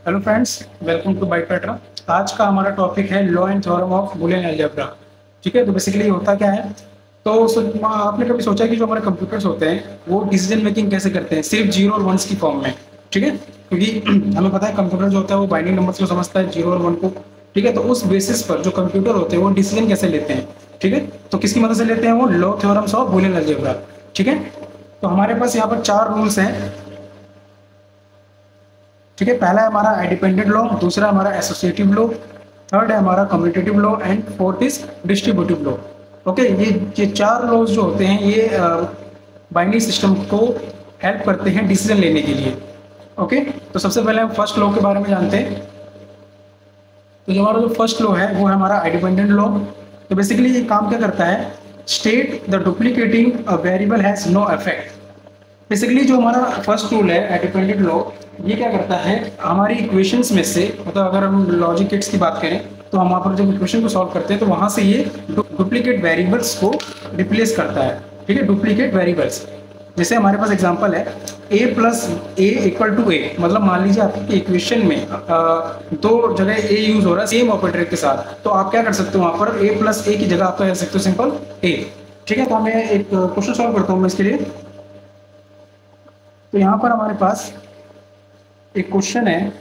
Hello friends, welcome to बाइपेट्रा। आज का हमारा टॉपिक है law and theorem of Boolean algebra. ठीक है, तो बेसिकली होता क्या है। तो आपने कभी सोचा कि जो हमारे कंप्यूटर्स होते हैं वो डिसीजन मेकिंग कैसे करते हैं, सिर्फ जीरो और वंस की फॉर्म में। ठीक है, क्योंकि हमें पता है कंप्यूटर जो होता है वो बाइनरी नंबर्स को समझता है, जीरो और वन को। ठीक है, तो उस बेसिस पर जो कंप्यूटर होते हैं वो डिसीजन कैसे लेते हैं। ठीक है, तो किसकी मदद से लेते हैं वो law theorems of Boolean algebra. ठीक है, तो हमारे पास यहाँ पर 4 रूल्स हैं। ठीक है, पहला है हमारा इंडिपेंडेंट लॉ, दूसरा हमारा एसोसिएटिव लॉ, थर्ड है हमारा commutative law and fourth is distributive law. Okay, ये 4 लॉज जो होते हैं ये बाइनरी सिस्टम को हेल्प करते हैं डिसीजन लेने के लिए। ओके, तो सबसे पहले हम फर्स्ट लॉ के बारे में जानते हैं। तो जो हमारा जो फर्स्ट लॉ है वो है हमारा इंडिपेंडेंट लॉ। तो बेसिकली ये काम क्या करता है, state the duplicating a variable has no effect. Basically जो हमारा फर्स्ट रूल है इंडिपेंडेंट लॉ, ये क्या करता है हमारी इक्वेशंस में से, मतलब अगर हम लॉजिक किट्स की बात करें तो हम वहाँ पर जब इक्वेशन को सॉल्व करते हैं तो वहाँ से ये डुप्लीकेट वेरिएबल्स को रिप्लेस करता है। ठीक है, डुप्लीकेट वेरिएबल्स, जैसे हमारे पास एग्जांपल है a plus A equal to A. मतलब मान लीजिए आपकी इक्वेशन में दो जगह a यूज हो रहा है सेम ऑपरेटर के साथ, तो आप क्या कर सकते हो वहाँ पर a प्लस ए की जगह आप क्या कर सकते हो, सिंपल a। ठीक है, तो मैं एक क्वेश्चन सॉल्व करता हूँ मैं इसके लिए। तो यहाँ पर हमारे पास एक क्वेश्चन है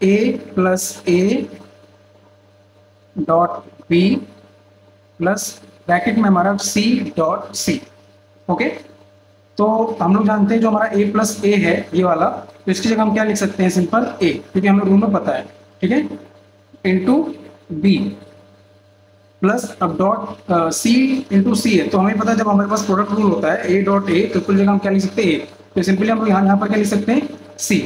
a plus A dot B plus bracket में हमारा c डॉट सी। ओके, तो हम लोग जानते हैं जो हमारा a प्लस ए है ये वाला, तो इसकी जगह हम क्या लिख सकते हैं, सिंपल a, क्योंकि हमें रूल में पता है। ठीक है, इंटू बी प्लस अब डॉट सी इंटू सी है, तो हमें पता है जब हमारे पास प्रोडक्ट रूल होता है a डॉट ए, तो कुल जगह हम क्या लिख सकते हैं a, तो सिंपली हम लोग यहाँ पर क्या लिख सकते हैं c।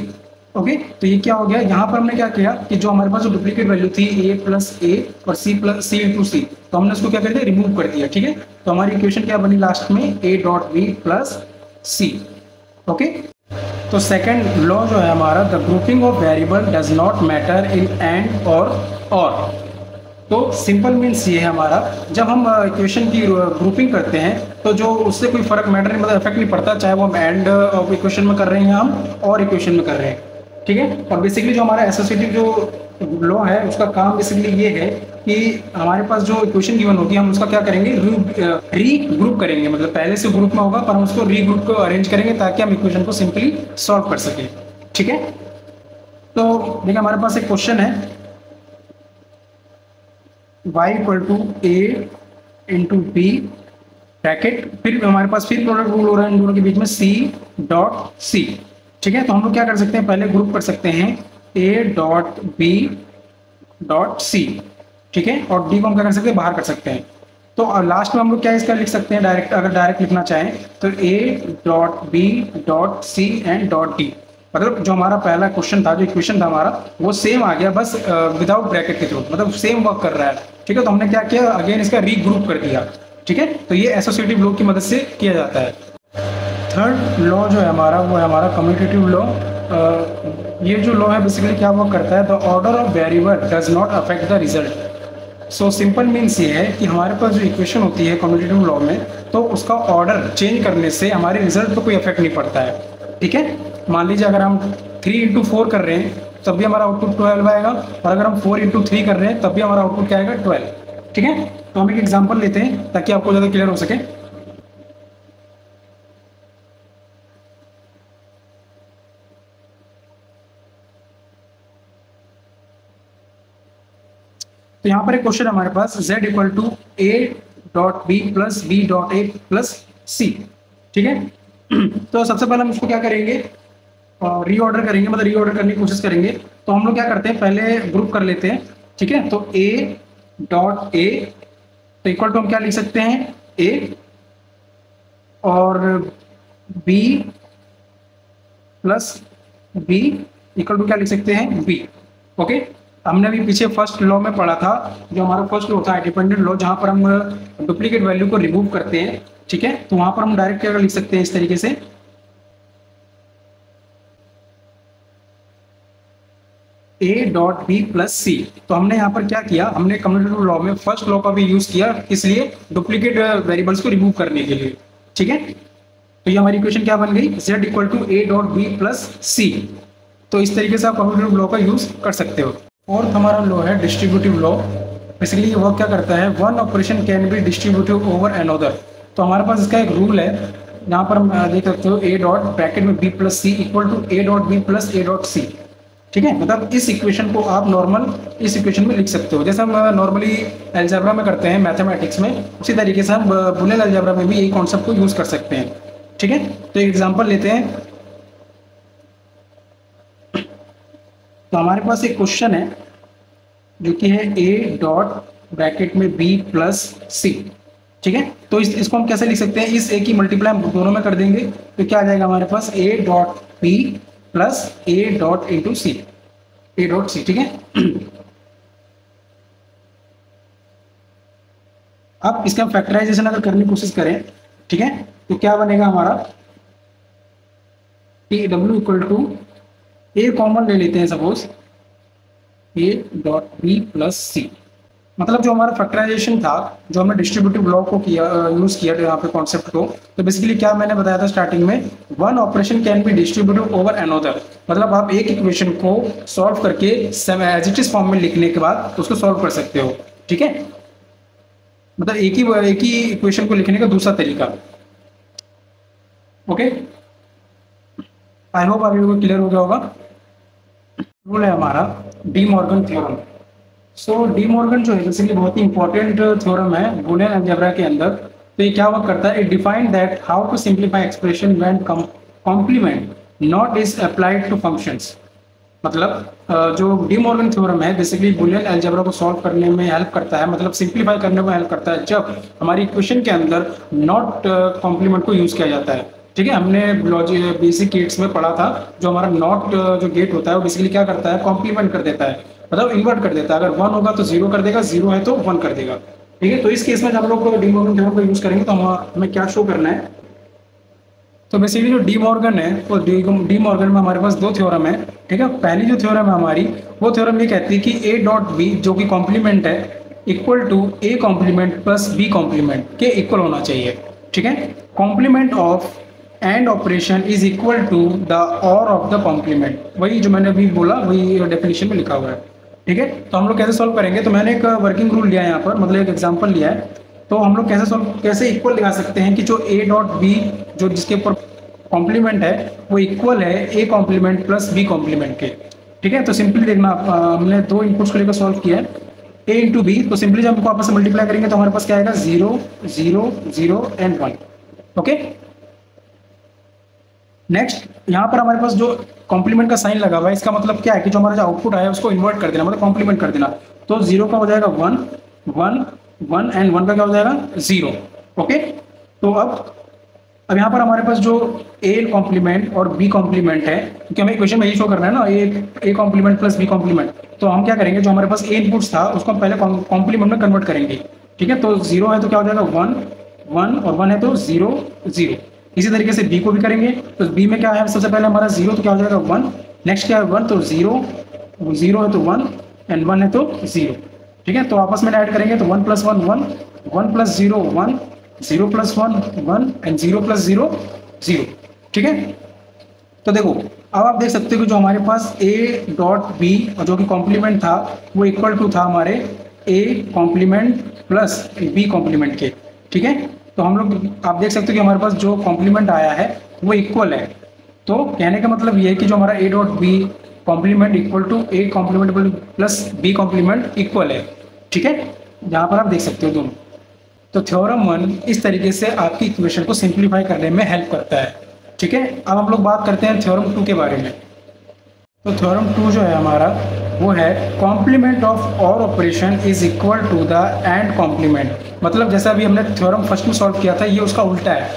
ओके, तो ये क्या हो गया, यहाँ पर हमने क्या किया कि जो हमारे पास जो डुप्लीकेट वैल्यू थी a प्लस ए और c प्लस सी इंटू सी, तो हमने उसको क्या कर दिया, रिमूव कर दिया। ठीक है, तो हमारी इक्वेशन क्या बनी लास्ट में, a dot B plus C. Okay, तो सेकंड लॉ जो है हमारा, the grouping of variable does not matter in and or. तो सिंपल मीन्स ये है हमारा, जब हम इक्वेशन की ग्रुपिंग करते हैं तो जो उससे कोई फर्क मैटर नहीं, मतलब इफेक्ट नहीं पड़ता, चाहे वो हम एंड ऑफ इक्वेशन में कर रहे हैं हम और इक्वेशन में कर रहे हैं। ठीक है, और बेसिकली जो हमारा एसोसिएटिव जो लॉ है उसका काम बेसिकली ये है कि हमारे पास जो इक्वेशन गिवन होगी हम उसका क्या करेंगे, री ग्रुप करेंगे। मतलब पहले से ग्रुप में होगा पर हम उसको री ग्रुप को अरेंज करेंगे ताकि हम इक्वेशन को सिंपली सॉल्व कर सकें। ठीक है, तो देखिए हमारे पास एक क्वेश्चन है y equal to A into B bracket, फिर हमारे पास फिर प्रोडक्ट रूल हो रहा है इन दोनों के बीच में c डॉट सी। ठीक है, तो हम लोग क्या कर सकते हैं, पहले ग्रुप कर सकते हैं a dot B dot C. ठीक है, और d को हम क्या कर सकते हैं, बाहर कर सकते हैं। तो लास्ट में हम लोग क्या इसका लिख सकते हैं डायरेक्ट, अगर डायरेक्ट लिखना चाहें तो a dot B dot C and dot D. मतलब जो हमारा पहला क्वेश्चन था, जो इक्वेशन था हमारा, वो सेम आ गया, बस विदाउट ब्रैकेट के थ्रू, मतलब सेम वर्क कर रहा है। ठीक है, तो हमने क्या किया, अगेन इसका रीग्रुप कर दिया। ठीक है, तो ये एसोसिएटिव लॉ की मदद से किया जाता है। थर्ड लॉ जो है हमारा वो है हमारा कम्यूटेटिव लॉ। ये जो लॉ है बेसिकली क्या वर्क करता है, the order of variable does not affect the result. So simple means ये है कि हमारे पास जो इक्वेशन होती है कम्यूटेटिव लॉ में, तो उसका ऑर्डर चेंज करने से हमारे रिजल्ट पर कोई इफेक्ट नहीं पड़ता है। ठीक है, मान लीजिए अगर हम 3 इंटू 4 कर रहे हैं तब भी हमारा आउटपुट 12 आएगा, और अगर हम 4 इंटू 3 कर रहे हैं तब भी हमारा आउटपुट क्या आएगा, 12। ठीक है, तो हम एक एग्जांपल लेते हैं ताकि आपको ज़्यादा क्लियर हो सके। तो यहाँ पर एक क्वेश्चन है हमारे पास, z equal to A dot B plus B dot A plus C. ठीक है, तो सबसे पहले हम इसको क्या करेंगे, रीऑर्डर करेंगे, मतलब रीऑर्डर करने की कोशिश करेंगे। तो हम लोग क्या करते हैं, पहले ग्रुप कर लेते हैं। ठीक है, तो a डॉट ए, तो इक्वल टू हम क्या लिख सकते हैं, a, और b plus b equal to क्या लिख सकते हैं, b। ओके, हमने अभी पीछे फर्स्ट लॉ में पढ़ा था, जो हमारा फर्स्ट लॉ था इंडिपेंडेंट लॉ, जहां पर हम डुप्लीकेट वैल्यू को रिमूव करते हैं। ठीक है, तो वहां पर हम डायरेक्ट क्या लिख सकते हैं, इस तरीके से a dot B plus C. तो हमने यहाँ पर क्या किया, हमने कम्यूटेटिव लॉ में फर्स्ट लॉ का भी यूज किया, इसलिए डुप्लीकेट वेरिएबल्स को रिमूव करने के लिए। ठीक है, तो ये हमारी इक्वेशन क्या बन गई, z equal to A dot B plus C. तो इस तरीके से आप कम्यूटेटिव लॉ का यूज़ कर सकते हो। फोर्थ हमारा लॉ है डिस्ट्रीब्यूटिव लॉ। बेसिकली ये वर्क क्या करता है, one operation can be distributive over another. तो हमारे पास इसका एक रूल है, यहाँ पर हम देख सकते हो ए डॉट ब्रैकेट में B plus C equal to A dot B plus A dot C. ठीक है, मतलब इस इक्वेशन को आप नॉर्मल इस इक्वेशन में लिख सकते हो, जैसे हम नॉर्मली अलजेब्रा में करते हैं मैथमेटिक्स में, उसी तरीके से हम बुलियन अलजेब्रा में भी यही कॉन्सेप्ट को यूज़ कर सकते हैं। ठीक है, तो एक एग्जांपल लेते हैं। तो हमारे पास एक क्वेश्चन है जो कि है ए डॉट ब्रैकेट में बी प्लस सी। ठीक है, तो इसको हम कैसे लिख सकते हैं, इस ए की मल्टीप्लाई हम दोनों में कर देंगे तो क्या आ जाएगा हमारे पास A dot B plus A dot into C, A dot C. ठीक है, अब इसका हम फैक्टराइजेशन अगर करने की कोशिश करें, ठीक है, तो क्या बनेगा हमारा T W equal to A common ले लेते हैं, suppose A dot B plus C. मतलब जो हमारा फैक्टराइजेशन था, जो हमने डिस्ट्रीब्यूटिव लॉ को किया यूज किया यहाँ पे कॉन्सेप्ट को, तो बेसिकली क्या मैंने बताया था स्टार्टिंग में, one operation can be distributive over another. मतलब आप एक इक्वेशन को सॉल्व करके एज इट इज फॉर्म में लिखने के बाद उसको सॉल्व कर सकते हो। ठीक है, मतलब एक ही इक्वेशन को लिखने का दूसरा तरीका। ओके, आई होप अभी को क्लियर हो गया होगा। रूल है हमारा De Morgan theorem. So De Morgan जो है बेसिकली बहुत ही इंपॉर्टेंट थ्योरम है बुलियन अलजेब्रा के अंदर। तो ये क्या वर्क करता है, it define that how to simplify expression when complement not is applied to functions. मतलब जो डी मॉर्गन थ्योरम है बेसिकली बुलियन अलजेब्रा को सॉल्व करने में हेल्प करता है, मतलब सिंप्लीफाई करने में हेल्प करता है जब हमारी इक्वेशन के अंदर नॉट कॉम्प्लीमेंट को यूज किया जाता है। ठीक है, हमने बेसिक गेट्स में पढ़ा था, जो हमारा नॉट जो गेट होता है वो बेसिकली क्या करता है, कॉम्प्लीमेंट कर देता है, मतलब इन्वर्ट कर देता है। अगर वन होगा तो जीरो कर देगा, जीरो है तो वन कर देगा। ठीक है, तो इस केस में जब हम लोग डी मॉर्गन थ्योरम को यूज करेंगे तो हमें क्या शो करना है, तो बेसिकली जो डी मॉर्गन है वो डी मॉर्गन में हमारे पास दो थ्योरम है। ठीक है, पहली जो थ्योरम है हमारी, वो थ्योरम ये कहती है कि ए डॉट बी जो कि कॉम्प्लीमेंट है equal to A complement plus B complement के इक्वल होना चाहिए। ठीक है, complement of and operation is equal to the or of the complement. वही जो मैंने अभी बोला वही डेफिनेशन में लिखा हुआ है। ठीक है, तो हम लोग कैसे सॉल्व करेंगे, तो मैंने एक वर्किंग रूल लिया है यहाँ पर, मतलब एक एग्जांपल लिया है। तो हम लोग कैसे इक्वल दिखा सकते हैं कि जो ए डॉट बी जो जिसके ऊपर कॉम्प्लीमेंट है वो इक्वल है A complement plus B complement के। ठीक है, तो सिंपली देखना, हमने दो इनपुट्स को लेकर सॉल्व किया है ए इंटू बी, तो सिंपली जब हमको आपस में मल्टीप्लाई करेंगे तो हमारे पास क्या आएगा, 0 0 0 एंड 1। ओके, नेक्स्ट यहाँ पर हमारे पास जो कॉम्प्लीमेंट का साइन लगा हुआ है, इसका मतलब क्या है कि जो हमारा जो आउटपुट आया उसको इन्वर्ट कर देना, मतलब कॉम्प्लीमेंट कर देना। तो 0 का हो जाएगा 1 1 1 एंड 1 का क्या हो जाएगा 0। ओके, तो अब यहाँ पर हमारे पास जो ए कॉम्प्लीमेंट और बी कॉम्प्लीमेंट है, क्योंकि हमें इक्वेशन में यही शो करना है ना, A complement plus B complement, तो हम क्या करेंगे, जो हमारे पास ए इनपुट्स था उसको हम पहले कॉम्प्लीमेंट में कन्वर्ट करेंगे। ठीक है, तो 0 है तो क्या हो जाएगा 1 1 और 1 है तो 0 0। इसी तरीके से बी को भी करेंगे, तो बी में क्या है, सबसे पहले हमारा 0 तो क्या हो जाएगा 1, नेक्स्ट क्या है 1 तो 0 0 है तो 1 एंड 1 है तो 0। ठीक है, तो आपस में ऐड करेंगे तो 1 plus 1 1 1 plus 0 1 0 plus 1 1 and 0 plus 0 0। ठीक है, तो देखो अब आप देख सकते हो कि जो हमारे पास ए डॉट बी और जो कि कॉम्प्लीमेंट था वो इक्वल टू था हमारे A complement plus B complement के। ठीक है, तो हम लोग आप देख सकते हो कि हमारे पास जो कॉम्प्लीमेंट आया है वो इक्वल है। तो कहने का मतलब ये है कि जो हमारा A dot B complement equal to A complement plus B complement equal है। ठीक है, यहाँ पर आप देख सकते हो दोनों। तो थ्योरम 1 इस तरीके से आपकी इक्वेशन को सिंप्लीफाई करने में हेल्प करता है। ठीक है, अब हम लोग बात करते हैं थ्योरम 2 के बारे में। तो थ्योरम 2 जो है हमारा वो है complement of or operation is equal to the and complement. मतलब जैसा अभी हमने थ्योरम फर्स्ट में सॉल्व किया था, ये उसका उल्टा है।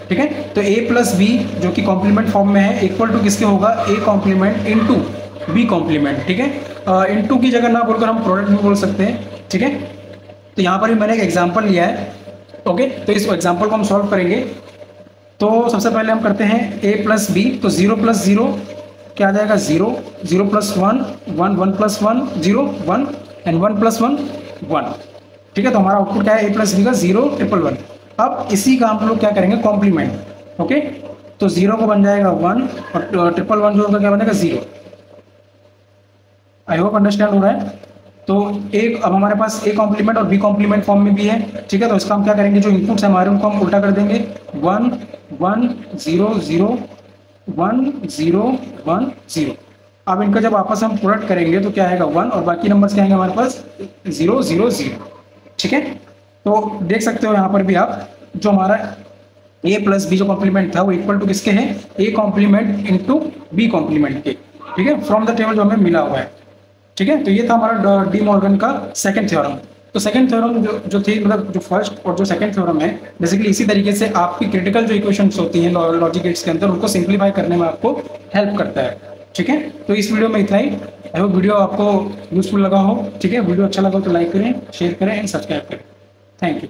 ठीक है, तो ए प्लस बी जो कि कॉम्प्लीमेंट फॉर्म में है इक्वल टू किसके होगा, A complement into B complement. ठीक है, इंटू की जगह ना बोलकर हम प्रोडक्ट भी बोल सकते हैं। ठीक है, तो यहाँ पर भी मैंने एक एग्जाम्पल लिया है। ओके, तो इस एग्जाम्पल को हम सॉल्व करेंगे। तो सबसे पहले हम करते हैं ए प्लस बी, तो 0 प्लस 0 क्या आ जाएगा 0 0 प्लस 1 1 1 प्लस 1 0 1 एंड 1 प्लस 1 1। ठीक है, तो हमारा आउटपुट क्या है, ए प्लस बी का 0 1 1 1। अब इसी का हम लोग क्या करेंगे कॉम्प्लीमेंट। ओके, तो 0 को बन जाएगा 1 और 1 1 1 जो होगा क्या बनेगा 0। आई होप अंडरस्टैंड हो रहा है। तो एक अब हमारे पास ए कॉम्प्लीमेंट और बी कॉम्प्लीमेंट फॉर्म में भी है, ठीक है। तो इसका हम क्या करेंगे, जो इनपुट्स है हमारे उनको हम उल्टा कर देंगे, 1 1 0 0 1 0 1 0। अब इनका जब आपस में हम प्रोडक्ट करेंगे तो क्या आएगा 1 और बाकी नंबर्स क्या आएंगे हमारे पास 0 0 0, ठीक है। तो देख सकते हो यहाँ पर भी आप, जो हमारा ए प्लस बी जो कॉम्प्लीमेंट था वो इक्वल टू किसके है, A complement into B complement के, ठीक है, फ्रॉम द टेबल जो हमें मिला हुआ है, ठीक है। तो ये था हमारा डी मॉर्गन का सेकंड थ्योरम। तो सेकंड थ्योरम जो थी, मतलब जो फर्स्ट और जो सेकंड थ्योरम है, बेसिकली इसी तरीके से आपकी क्रिटिकल जो इक्वेशंस होती हैं लॉजिक गेट्स के अंदर, उनको सिंप्लीफाई करने में आपको हेल्प करता है, ठीक है। तो इस वीडियो में इतना ही। आई होप वीडियो आपको यूजफुल लगा हो, ठीक है। वीडियो अच्छा लगा हो तो लाइक करें, शेयर करें एंड सब्सक्राइब करें। Thank you.